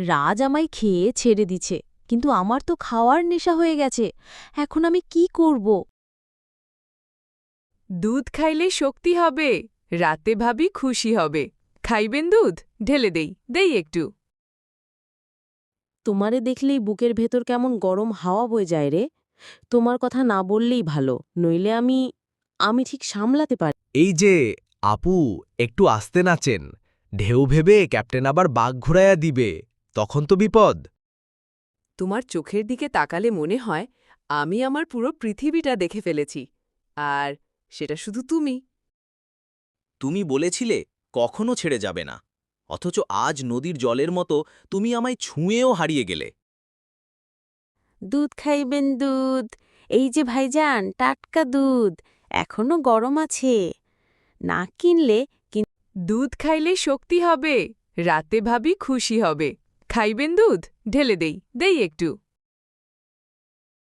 রাজ আমায় খেয়ে ছেড়ে দিছে, কিন্তু আমার তো খাওয়ার নেশা হয়ে গেছে। এখন আমি কি করব? দুধ খাইলে শক্তি হবে, রাতে ভাবি খুশি হবে। খাইবেন দুধ? ঢেলে দেই একটু। তোমারে দেখলেই বুকের ভেতর কেমন গরম হাওয়া বয়ে যায় রে। তোমার কথা না বললেই ভালো, নইলে আমি আমি ঠিক সামলাতে পারি। এই যে, আপু, একটু আস্তে নাচেন। ঢেউ ভেবে ক্যাপ্টেন আবার বাঘ ঘুরাইয়া দিবে, তখন তো বিপদ। তোমার চোখের দিকে তাকালে মনে হয় আমি আমার পুরো পৃথিবীটা দেখে ফেলেছি। আর সেটা শুধু তুমি। তুমি বলেছিলে কখনো ছেড়ে যাবে না, অথচ আজ নদীর জলের মতো তুমি আমায় ছুঁয়েও হারিয়ে গেলে। দুধ খাইবেন দুধ? এই যে ভাইজান, টাটকা দুধ, এখনো গরম আছে। না কিনলে দুধ খাইলে শক্তি হবে, রাতে ভাবি খুশি হবে। খাইবেন দুধ? ঢেলে দেই একটু।